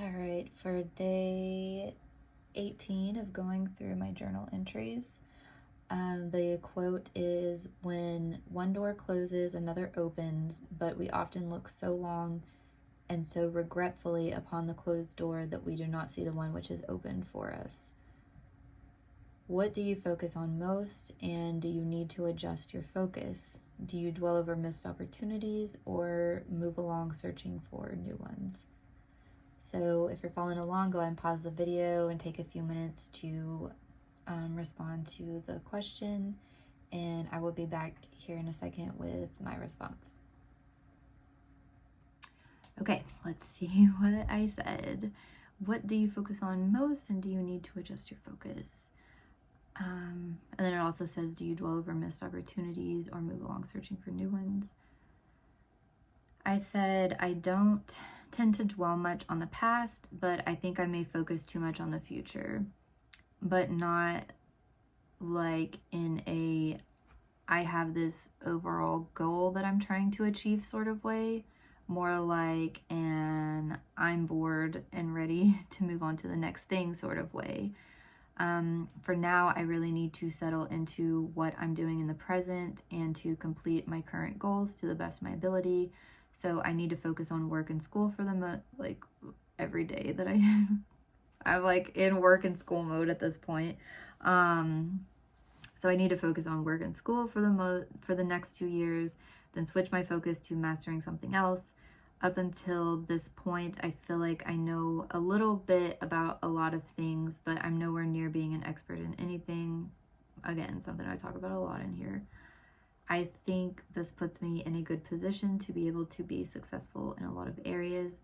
All right, for day 18 of going through my journal entries, the quote is, "When one door closes, another opens, but we often look so long and so regretfully upon the closed door that we do not see the one which is opened for us." What do you focus on most, and do you need to adjust your focus? Do you dwell over missed opportunities or move along searching for new ones? So if you're following along, go ahead and pause the video and take a few minutes to respond to the question, and I will be back here in a second with my response. Okay, let's see what I said. What do you focus on most, and do you need to adjust your focus? And then it also says, do you dwell over missed opportunities or move along searching for new ones? I said I don't tend to dwell much on the past, but I think I may focus too much on the future, but not like in a I have this overall goal that I'm trying to achieve sort of way, more like an I'm bored and ready to move on to the next thing sort of way. For now, I really need to settle into what I'm doing in the present and to complete my current goals to the best of my ability. So I need to focus on work and school for them, like every day that I'm like in work and school mode at this point. So I need to focus on work and school for the next 2 years, then switch my focus to mastering something else. Up until this point, I feel like I know a little bit about a lot of things, but I'm nowhere near being an expert in anything. Again, something I talk about a lot in here. I think this puts me in a good position to be able to be successful in a lot of areas.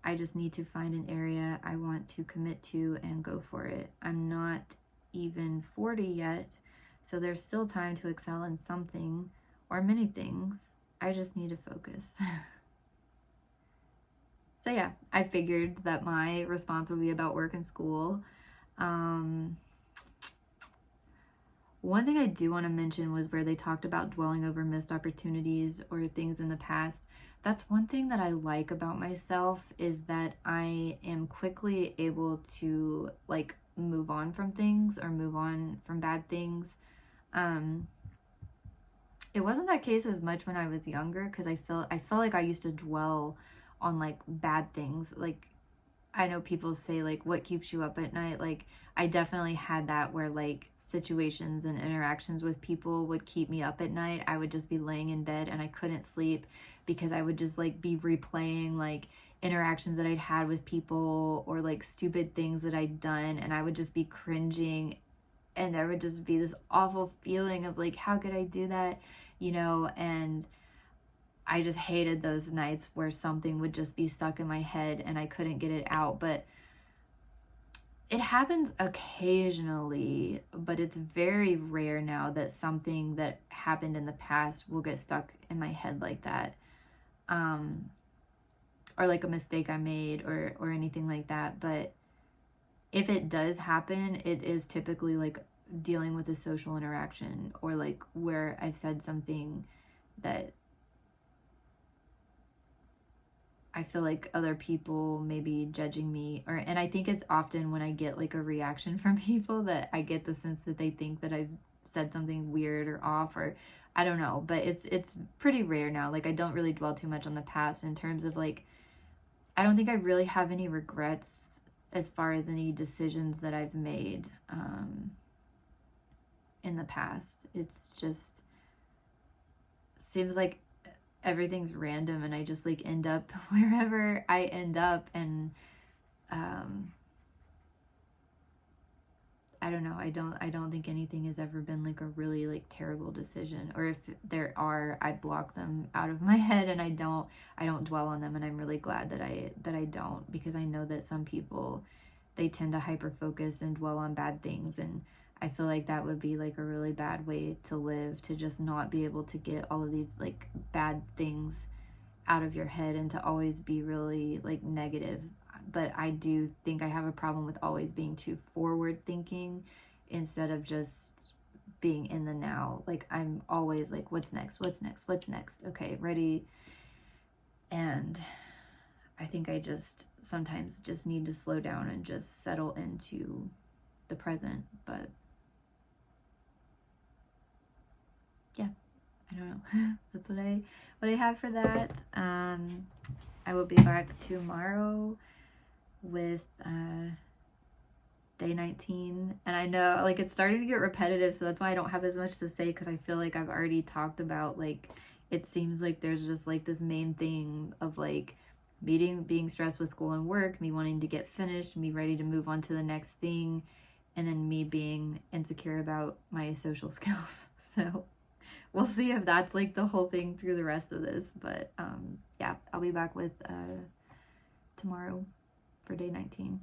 I just need to find an area I want to commit to and go for it. I'm not even 40 yet, so there's still time to excel in something or many things. I just need to focus. So yeah, I figured that my response would be about work and school. One thing I do want to mention was where they talked about dwelling over missed opportunities or things in the past. That's one thing that I like about myself, is that I am quickly able to like move on from things or move on from bad things. It wasn't that case as much when I was younger, because I felt like I used to dwell on like bad things. Like, I know people say like, what keeps you up at night? Like, I definitely had that, where like situations and interactions with people would keep me up at night. I would just be laying in bed and I couldn't sleep because I would just like be replaying like interactions that I'd had with people or like stupid things that I'd done, and I would just be cringing, and there would just be this awful feeling of like, how could I do that? And I just hated those nights where something would just be stuck in my head and I couldn't get it out. But it happens occasionally, but it's very rare now that something that happened in the past will get stuck in my head like that. Or like a mistake I made or anything like that. But if it does happen, it is typically like dealing with a social interaction, or like where I've said something that I feel like other people may be judging me, and I think it's often when I get like a reaction from people that I get the sense that they think that I've said something weird or off, or I don't know, but it's pretty rare now. Like, I don't really dwell too much on the past in terms of like, I don't think I really have any regrets as far as any decisions that I've made in the past. It's just seems like everything's random and I just like end up wherever I end up, and I don't know, I don't think anything has ever been like a really like terrible decision, or if there are, I block them out of my head and I don't dwell on them, and I'm really glad that I don't, because I know that some people, they tend to hyper focus and dwell on bad things, and I feel like that would be like a really bad way to live, to just not be able to get all of these like bad things out of your head and to always be really like negative. But I do think I have a problem with always being too forward thinking instead of just being in the now. Like, I'm always like, what's next? What's next? What's next? Okay, ready. And I think I just sometimes just need to slow down and just settle into the present. But yeah, I don't know. That's what I have for that. I will be back tomorrow with day 19, and I know like it's starting to get repetitive, so that's why I don't have as much to say, because I feel like I've already talked about, like, it seems like there's just like this main thing of like being stressed with school and work, me wanting to get finished, me ready to move on to the next thing, and then me being insecure about my social skills. So we'll see if that's like the whole thing through the rest of this. But yeah, I'll be back with tomorrow for day 19.